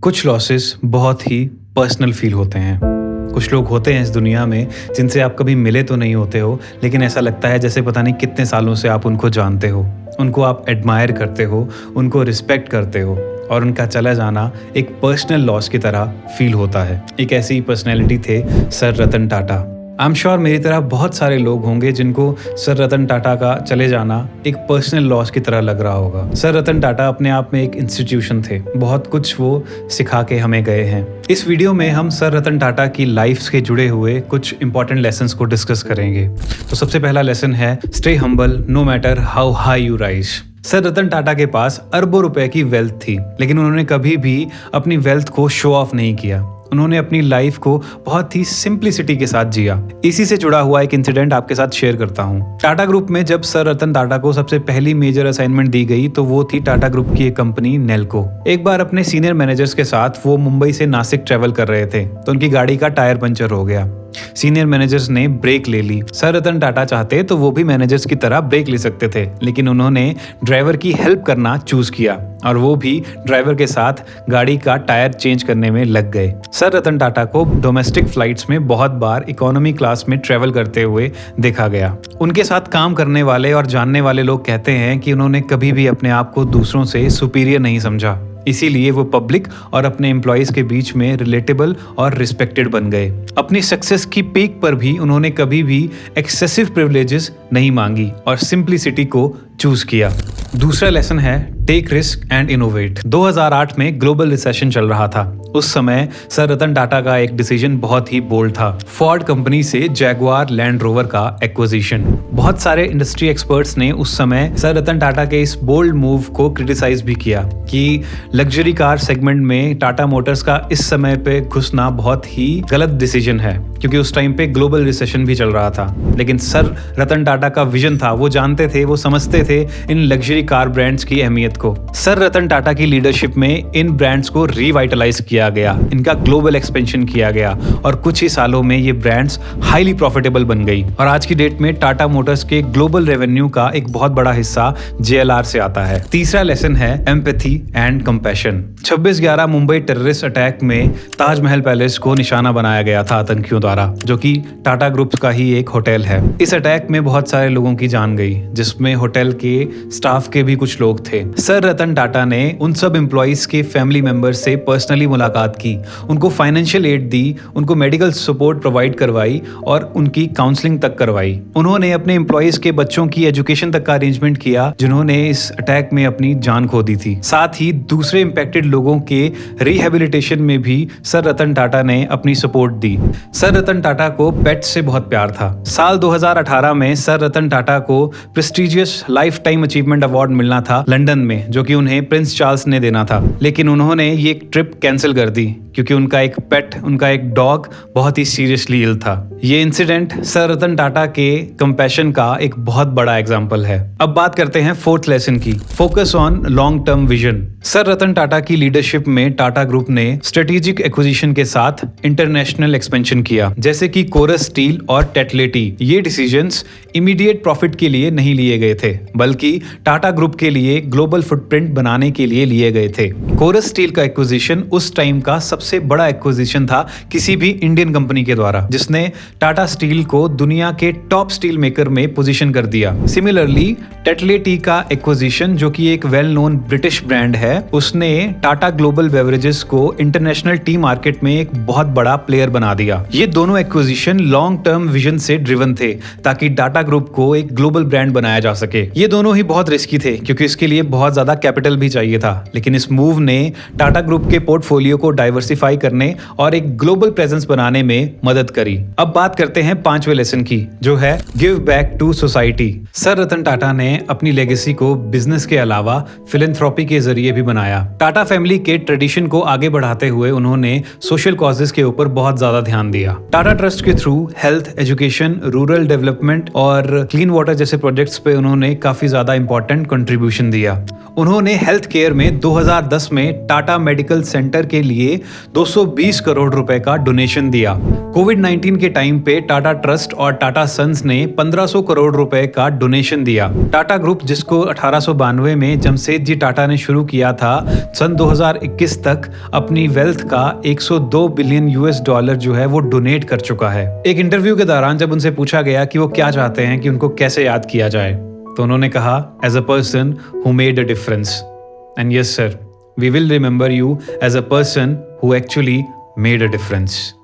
कुछ लॉसेस बहुत ही personal feel होते हैं। कुछ लोग होते हैं इस दुनिया में जिनसे आप कभी मिले तो नहीं होते हो, लेकिन ऐसा लगता है जैसे पता नहीं कितने सालों से आप उनको जानते हो, उनको आप एडमायर करते हो, उनको रिस्पेक्ट करते हो और उनका चला जाना एक पर्सनल लॉस की तरह फील होता है। एक ऐसी पर्सनैलिटी थे sir Ratan Tata. I am sure मेरी तरह बहुत सारे लोग होंगे जिनको सर रतन टाटा का चले जाना एक पर्सनल लॉस की तरह लग रहा होगा। सर रतन टाटा अपने आप में एक इंस्टीट्यूशन थे, बहुत कुछ वो सिखा के हमें गए हैं। इस वीडियो में हम सर रतन टाटा की लाइफ से जुड़े हुए कुछ इंपॉर्टेंट लेसन्स को डिस्कस करेंगे। तो सबसे पहला लेसन है stay humble no matter how high you rise. Sir Ratan Tata के पास अरबों रुपए की वेल्थ थी, लेकिन उन्होंने कभी भी अपनी वेल्थ को शो ऑफ नहीं किया। उन्होंने अपनी लाइफ को बहुत ही सिंप्लिसिटी के साथ जिया। इसी से जुड़ा हुआ एक इंसिडेंट आपके साथ शेयर करता हूँ। टाटा ग्रुप में जब सर रतन टाटा को सबसे पहली मेजर असाइनमेंट दी गई तो वो थी टाटा ग्रुप की एक कंपनी नेल्को। एक बार अपने सीनियर मैनेजर्स के साथ वो मुंबई से नासिक ट्रेवल कर रहे थे तो उनकी गाड़ी का टायर पंचर हो गया। सीनियर मैनेजर्स ने ब्रेक ले ली। सर रतन टाटा चाहते तो वो भी मैनेजर्स की तरह ब्रेक ले सकते थे, लेकिन उन्होंने ड्राइवर की हेल्प करना चूज किया और वो भी ड्राइवर के साथ गाड़ी का टायर चेंज करने में लग गए। सर रतन टाटा को डोमेस्टिक फ्लाइट्स में बहुत बार इकोनॉमी क्लास में ट्रेवल करते हुए देखा गया। उनके साथ काम करने वाले और जानने वाले लोग कहते हैं कि उन्होंने कभी भी अपने आप को दूसरों से सुपीरियर नहीं समझा, इसीलिए वो पब्लिक और अपने एम्प्लॉयज के बीच में रिलेटेबल और रिस्पेक्टेड बन गए। अपनी सक्सेस की पीक पर भी उन्होंने कभी भी एक्सेसिव प्रिविलेजेस नहीं मांगी और सिंप्लिसिटी को चूज किया। दूसरा लेसन है टेक रिस्क एंड इनोवेट। 2008 में ग्लोबल रिसेशन चल रहा था। उस समय सर रतन टाटा का एक डिसीजन बहुत ही बोल्ड था, फोर्ड कंपनी से जैगुआर लैंड रोवर का एक्विजिशन। बहुत सारे इंडस्ट्री एक्सपर्ट्स ने उस समय सर रतन टाटा के इस बोल्ड मूव को क्रिटिसाइज भी किया कि लग्जरी कार सेगमेंट में टाटा मोटर्स का इस समय पे घुसना बहुत ही गलत डिसीजन है, क्योंकि उस टाइम पे ग्लोबल रिसेशन भी चल रहा था। लेकिन सर रतन टाटा का विजन था, वो जानते थे, वो समझते थे इन लग्जरी कार ब्रांड्स की अहमियत को। सर रतन टाटा की लीडरशिप में इन ब्रांड्स को रिवाइटलाइज किया गया, इनका ग्लोबल एक्सपेंशन किया गया और कुछ ही सालों में ये ब्रांड्स हाईली प्रॉफिटेबल बन गई और आज की डेट में टाटा मोटर्स के ग्लोबल रेवेन्यू का एक बहुत बड़ा हिस्सा JLR से आता है। तीसरा लेसन है empathy and compassion. 26/11 Mumbai terrorist attack में ताजमहल पैलेस को निशाना बनाया गया था आतंकियों द्वारा, जो कि टाटा ग्रुप का ही एक होटल है। इस अटैक में बहुत सारे लोगों की जान गई, जिसमें होटल के स्टाफ के भी कुछ लोग थे। सर रतन टाटा ने उन सब एम्प्लॉइज के फैमिली मेंबर से पर्सनली मुलाकात की, उनको फाइनेंशियल एड दी, उनको मेडिकल सपोर्ट प्रोवाइड करवाई और उनकी काउंसलिंग तक करवाई। उन्होंने अपने एम्प्लॉइज के बच्चों की एजुकेशन तक का अरेंजमेंट किया जिन्होंने इस अटैक में अपनी जान खो दी थी। साथ ही दूसरे इंपैक्टेड लोगों के रिहेबिलिटेशन में भी सर रतन टाटा ने अपनी सपोर्ट दी। सर रतन टाटा को पेट से बहुत प्यार था। साल 2018 में सर रतन टाटा को prestigious life time achievement award मिलना था लंदन में, जो कि उन्हें प्रिंस चार्ल्स ने देना था, लेकिन उन्होंने ये ट्रिप कैंसिल कर दी क्योंकि उनका एक पेट, उनका एक डॉग बहुत ही सीरियसली इल था। ये इंसिडेंट सर रतन टाटा के कंपैशन का एक बहुत बड़ा एग्जांपल है। अब बात करते हैं फोर्थ लेसन की, focus on long term vision. Sir Ratan Tata की लीडरशिप में टाटा ग्रुप ने स्ट्रेटेजिक एक्विजिशन के साथ इंटरनेशनल एक्सपेंशन किया, जैसे कि कोरस स्टील और टेटलेटी। ये डिसीजंस इमीडिएट प्रॉफिट के लिए नहीं लिए गए थे, बल्कि टाटा ग्रुप के लिए ग्लोबल फुटप्रिंट बनाने के लिए लिए गए थे। कोरस स्टील का एक्विजिशन उस टाइम का सबसे बड़ा एक्विजिशन था किसी भी इंडियन कंपनी के द्वारा, जिसने टाटा स्टील को दुनिया के टॉप स्टील मेकर में पोजीशन कर दिया। सिमिलरली टेटलेटी का एक्विजिशन, जो कि एक वेल नोन ब्रिटिश ब्रांड है, उसने टाटा ग्लोबल बेवरेजेस को इंटरनेशनल टी मार्केट में एक बहुत बड़ा प्लेयर बना दिया। ये दोनों एक्विजिशन लॉन्ग टर्म विजन से ड्रिवन थे ताकि टाटा ग्रुप को एक ग्लोबल ब्रांड बनाया जा सके। ये दोनों ही बहुत रिस्की थे क्योंकि इसके लिए बहुत ज्यादा कैपिटल भी चाहिए था, लेकिन इस मूव ने टाटा ग्रुप के पोर्टफोलियो को डाइवर्सिफाई करने और एक ग्लोबल प्रेजेंस बनाने में मदद करी। अब बात करते हैं पांचवें लेसन की, जो है give back to society. Sir Ratan Tata ने अपनी लेगेसी को बिजनेस के अलावा फिलैंथ्रोपी के जरिए भी बनाया। टाटा फैमिली के ट्रेडिशन को आगे बढ़ाते हुए उन्होंने सोशल कॉजेस के ऊपर बहुत ज्यादा ध्यान दिया। टाटा ट्रस्ट के through health, education, rural development और क्लीन वाटर जैसे प्रोजेक्ट्स पे उन्होंने काफी ज्यादा इंपॉर्टेंट कंट्रीब्यूशन दिया। उन्होंने हेल्थ केयर में 2010 में टाटा मेडिकल सेंटर के लिए 220 करोड़ रुपए का डोनेशन दिया। कोविड-19 के टाइम पे टाटा ट्रस्ट और टाटा सन्स ने 1500 करोड़ रुपए का डोनेशन दिया। टाटा ग्रुप, जिसको 1892 में जमशेद जी टाटा ने शुरू किया था, सन 2021 तक अपनी वेल्थ का 102 बिलियन यूएस डॉलर जो है वो डोनेट कर चुका है। एक इंटरव्यू के दौरान जब उनसे पूछा गया कि वो क्या चाहते हैं कि उनको कैसे याद किया जाए, तो उन्होंने कहा, as a person who made a difference. And yes sir, we will remember you as a person who actually made a difference.